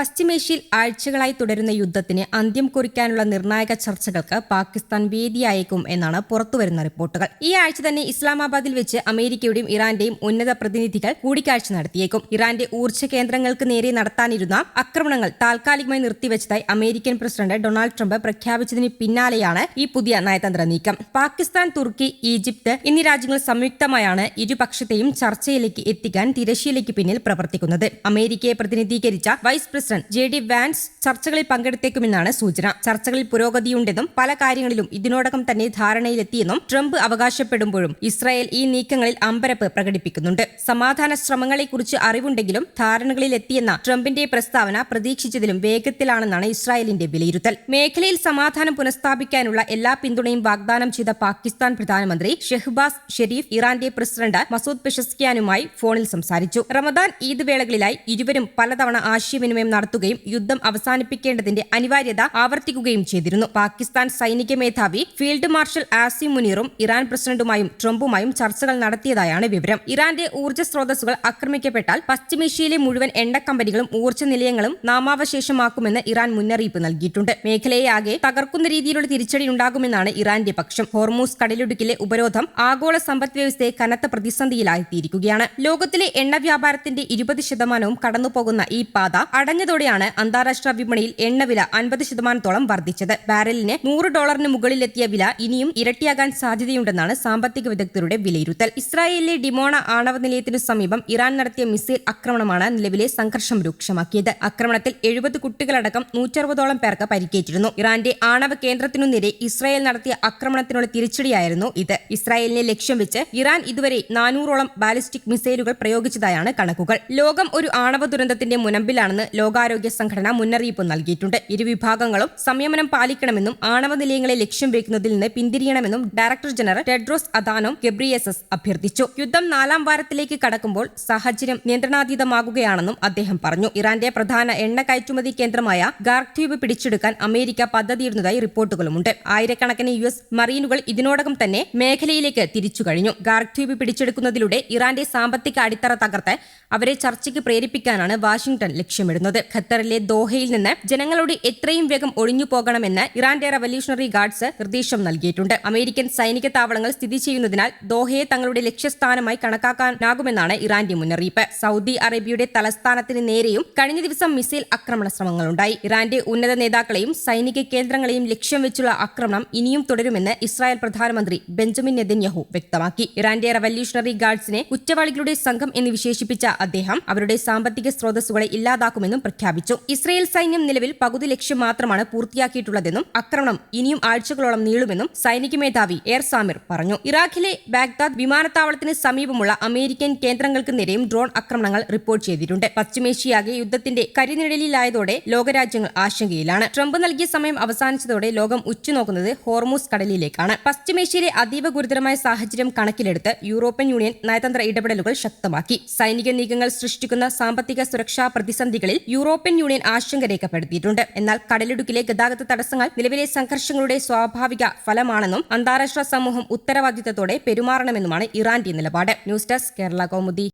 പശ്ചിമേഷ്യയിൽ ആഴ്ചകളായി തുടരുന്ന യുദ്ധത്തിന് അന്ത്യം കുറിക്കാനുള്ള നിർണായക ചർച്ചകൾക്ക് പാകിസ്ഥാൻ വേദിയായേക്കും എന്നാണ് പുറത്തുവരുന്ന റിപ്പോർട്ടുകൾ. ഈ ആഴ്ച തന്നെ ഇസ്ലാമാബാദിൽ വെച്ച് അമേരിക്കയുടെയും ഇറാന്റെയും ഉന്നത പ്രതിനിധികൾ കൂടിക്കാഴ്ച നടത്തിയേക്കും. ഇറാന്റെ ഊർജ്ജ കേന്ദ്രങ്ങൾക്ക് നേരെ നടത്താനിരുന്ന ആക്രമണങ്ങൾ താൽക്കാലികമായി നിർത്തിവെച്ചതായി അമേരിക്കൻ പ്രസിഡന്റ് ഡൊണാൾഡ് ട്രംപ് പ്രഖ്യാപിച്ചതിന് പിന്നാലെയാണ് ഈ പുതിയ നയതന്ത്ര നീക്കം. പാകിസ്ഥാൻ, തുർക്കി, ഈജിപ്ത് എന്നീ രാജ്യങ്ങൾ സംയുക്തമായാണ് ഇരുപക്ഷത്തെയും ചർച്ചയിലേക്ക് എത്തിക്കാൻ തിരശ്ശീലയ്ക്ക് പിന്നിൽ പ്രവർത്തിക്കുന്നത്. അമേരിക്കയെ പ്രതിനിധീകരിച്ച വൈസ് പ്രസിഡന്റ് JD വാൻസ് ചർച്ചകളിൽ പങ്കെടുത്തേക്കുമെന്നാണ് സൂചന. ചർച്ചകളിൽ പുരോഗതിയുണ്ടെന്നും പല കാര്യങ്ങളിലും ഇതിനോടകം തന്നെ ധാരണയിലെത്തിയെന്നും ട്രംപ് അവകാശപ്പെടുമ്പോഴും ഇസ്രായേൽ ഈ നീക്കങ്ങളിൽ അമ്പരപ്പ് പ്രകടിപ്പിക്കുന്നുണ്ട്. സമാധാന ശ്രമങ്ങളെക്കുറിച്ച് അറിവുണ്ടെങ്കിലും ധാരണകളിലെത്തിയെന്ന ട്രംപിന്റെ പ്രസ്താവന പ്രതീക്ഷിച്ചതിലും വേഗത്തിലാണെന്നാണ് ഇസ്രായേലിന്റെ വിലയിരുത്തൽ. മേഖലയിൽ സമാധാനം പുനഃസ്ഥാപിക്കാനുള്ള എല്ലാ പിന്തുണയും വാഗ്ദാനം ചെയ്ത പാകിസ്ഥാൻ പ്രധാനമന്ത്രി ഷെഹ്ബാസ് ഷെരീഫ് ഇറാന്റെ പ്രസിഡന്റ് മസൂദ് പെഷസ്കിയാനുമായി ഫോണിൽ സംസാരിച്ചു. റമദാൻ, ഈദ് വേളകളിലായി ഇരുവരും പലതവണ ആശയവിനിമയം നടത്തുകയും യുദ്ധം അവസാനിപ്പിക്കേണ്ടതിന്റെ അനിവാര്യത ആവർത്തിക്കുകയും ചെയ്തിരുന്നു. പാകിസ്ഥാൻ സൈനിക മേധാവി ഫീൽഡ് മാർഷൽ ആസിം മുനീറും ഇറാൻ പ്രസിഡന്റുമായും ട്രംപുമായും ചർച്ചകൾ നടത്തിയതായാണ് വിവരം. ഇറാന്റെ ഊർജ്ജ സ്രോതസ്സുകൾ ആക്രമിക്കപ്പെട്ടാൽ പശ്ചിമേഷ്യയിലെ മുഴുവൻ എണ്ണ കമ്പനികളും ഊർജ്ജ നിലയങ്ങളും നാമാവശേഷമാക്കുമെന്ന് ഇറാൻ മുന്നറിയിപ്പ് നൽകിയിട്ടുണ്ട്. മേഖലയെ ആകെ തകർക്കുന്ന രീതിയിലുള്ള തിരിച്ചടി ഉണ്ടാകുമെന്നാണ് ഇറാന്റെ പക്ഷം. ഹോർമൂസ് കടലിടുക്കിലെ ഉപരോധം ആഗോള സമ്പദ് വ്യവസ്ഥയെ കനത്ത പ്രതിസന്ധിയിലായിത്തീരിക്കുകയാണ്. ലോകത്തിലെ എണ്ണ വ്യാപാരത്തിന്റെ 20% കടന്നുപോകുന്ന ഈ പാത അടഞ്ഞതോടെയാണ് അന്താരാഷ്ട്ര വിപണിയിൽ എണ്ണവില 50% വർദ്ധിച്ചത്. ബാരലിന് $100 മുകളിലെത്തിയ വില ഇനിയും ഇരട്ടിയാകാൻ സാധ്യതയുണ്ടെന്നാണ് സാമ്പത്തിക വിദഗ്ധരുടെ വിലയിരുത്തൽ. ഇസ്രായേലിലെ ഡിമോണ ആണവ നിലയത്തിനു സമീപം ഇറാൻ നടത്തിയ മിസൈൽ ആക്രമണമാണ് നിലവിലെ സംഘർഷം രൂക്ഷമാക്കിയത്. ആക്രമണത്തിൽ 70 കുട്ടികളടക്കം 160ഓളം പേർക്ക് പരിക്കേറ്റിരുന്നു. ഇറാന്റെ ആണവ കേന്ദ്രത്തിനു നേരെ ഇസ്രായേൽ നടത്തിയ ആക്രമണത്തിനുള്ള തിരിച്ചടിയായിരുന്നു ഇത്. ഇസ്രായേലിനെ ലക്ഷ്യം വെച്ച് ഇറാൻ ഇതുവരെ 400ഓളം ബാലിസ്റ്റിക് മിസൈലുകൾ പ്രയോഗിച്ചതായാണ് കണക്കുകൾ. ലോകം ഒരു ആണവ ദുരന്തത്തിന്റെ മുനമ്പിലാണെന്ന് ലോകാരോഗ്യ സംഘടന മുന്നറിയിപ്പ് നൽകിയിട്ടുണ്ട്. ഇരുവിഭാഗങ്ങളും സംയമനം പാലിക്കണമെന്നും ആണവ നിലയങ്ങളെ ലക്ഷ്യം വെക്കുന്നതിൽ നിന്ന് പിന്തിരിയണമെന്നും director general Tedros Adhanom Ghebreyesus അഭ്യർത്ഥിച്ചു. യുദ്ധം 4ാം വാരത്തിലേക്ക് കടക്കുമ്പോൾ സാഹചര്യം നിയന്ത്രണാതീതമാകുകയാണെന്നും അദ്ദേഹം പറഞ്ഞു. ഇറാന്റെ പ്രധാന എണ്ണ കയറ്റുമതി കേന്ദ്രമായ ഗാർക്ക് ദ്വീപ് പിടിച്ചെടുക്കാൻ അമേരിക്ക പദ്ധതിയിടുന്നതായി റിപ്പോർട്ടുകളുമുണ്ട്. ആയിരക്കണക്കിന് US മറീനുകൾ ഇതിനോടകം തന്നെ മേഖലയിലേക്ക് തിരിച്ചു കഴിഞ്ഞു. ഗാർക്ക് ദ്വീപ് പിടിച്ചെടുക്കുന്നതിലൂടെ ഇറാന്റെ സാമ്പത്തിക അടിത്തറ തകർത്ത് അവരെ ചർച്ചയ്ക്ക് പ്രേരിപ്പിക്കാനാണ് വാഷിംഗ്ടൺ ലക്ഷ്യമിടുന്നത്. ഖത്തറിലെ ദോഹയിൽ നിന്ന് ജനങ്ങളോട് എത്രയും വേഗം ഒഴിഞ്ഞു പോകണമെന്ന് ഇറാന്റെ റവല്യൂഷണറി ഗാർഡ്സ് നിർദ്ദേശം നൽകിയിട്ടുണ്ട്. അമേരിക്കൻ സൈനിക താവളങ്ങൾ സ്ഥിതി ചെയ്യുന്നതിനാൽ ദോഹയെ തങ്ങളുടെ ലക്ഷ്യസ്ഥാനമായി കണക്കാക്കാനാകുമെന്നാണ് ഇറാന്റെ മുന്നറിയിപ്പ്. സൗദി അറേബ്യയുടെ തലസ്ഥാനത്തിന് നേരെയും കഴിഞ്ഞ ദിവസം മിസൈൽ ആക്രമണ ശ്രമങ്ങളുണ്ടായി. ഇറാന്റെ ഉന്നത നേതാക്കളെയും സൈനിക കേന്ദ്രങ്ങളെയും ലക്ഷ്യം വെച്ചുള്ള ആക്രമണം ഇനിയും തുടരുമെന്ന് ഇസ്രായേൽ പ്രധാനമന്ത്രി ബെഞ്ചമിൻ നെതന്യാഹു വ്യക്തമാക്കി. ഇറാന്റെ റവല്യൂഷണറി ഗാർഡ്സിനെ കുറ്റവാളികളുടെ സംഘം എന്ന് വിശേഷിപ്പിച്ച അദ്ദേഹം അവരുടെ സാമ്പത്തിക സ്രോതസ്സുകളെ ഇല്ലാതാക്കുമെന്നും പ്രഖ്യാപിച്ചു. ഇസ്രായേൽ സൈന്യം നിലവിൽ പകുതി ലക്ഷ്യം മാത്രമാണ് പൂർത്തിയാക്കിയിട്ടുള്ളതെന്നും ആക്രമണം ഇനിയും ആഴ്ചകളോളം നീളുമെന്നും സൈനിക മേധാവി എയർ സാമിർ പറഞ്ഞു. ഇറാഖിലെ ബാഗ്ദാദ് വിമാനത്താവളത്തിന് സമീപമുള്ള അമേരിക്കൻ കേന്ദ്രങ്ങൾക്ക് നേരെയും ഡ്രോൺ ആക്രമണങ്ങൾ റിപ്പോർട്ട് ചെയ്തിട്ടുണ്ട്. പശ്ചിമേഷ്യയാകെ യുദ്ധത്തിന്റെ കരിനിഴലിലായതോടെ ലോകരാജ്യങ്ങൾ ആശങ്കയിലാണ്. ട്രംപ് നൽകിയ സമയം അവസാനിച്ചതോടെ ലോകം ഉറ്റുനോക്കുന്നത് ഹോർമൂസ് കടലിലേക്കാണ്. പശ്ചിമേഷ്യയിലെ അതീവ ഗുരുതരമായ സാഹചര്യം കണക്കിലെടുത്ത് യൂറോപ്യൻ യൂണിയൻ നയതന്ത്ര ഇടപെടലുകൾ ശക്തമാക്കി. സൈനിക നീക്കങ്ങൾ സൃഷ്ടിക്കുന്ന സാമ്പത്തിക സുരക്ഷാ പ്രതിസന്ധികളിൽ യൂറോപ്യൻ യൂണിയൻ ആശങ്ക രേഖപ്പെടുത്തിയിട്ടുണ്ട്. എന്നാൽ കടലിടുക്കിലെ ഗതാഗത തടസ്സങ്ങൾ നിലവിലെ സംഘർഷങ്ങളുടെ സ്വാഭാവിക ഫലമാണെന്നും അന്താരാഷ്ട്ര സമൂഹം ഉത്തരവാദിത്തത്തോടെ പെരുമാറണമെന്നുമാണ് ഇറാന്റെ നിലപാട്. News desk Kerala Kaumudi.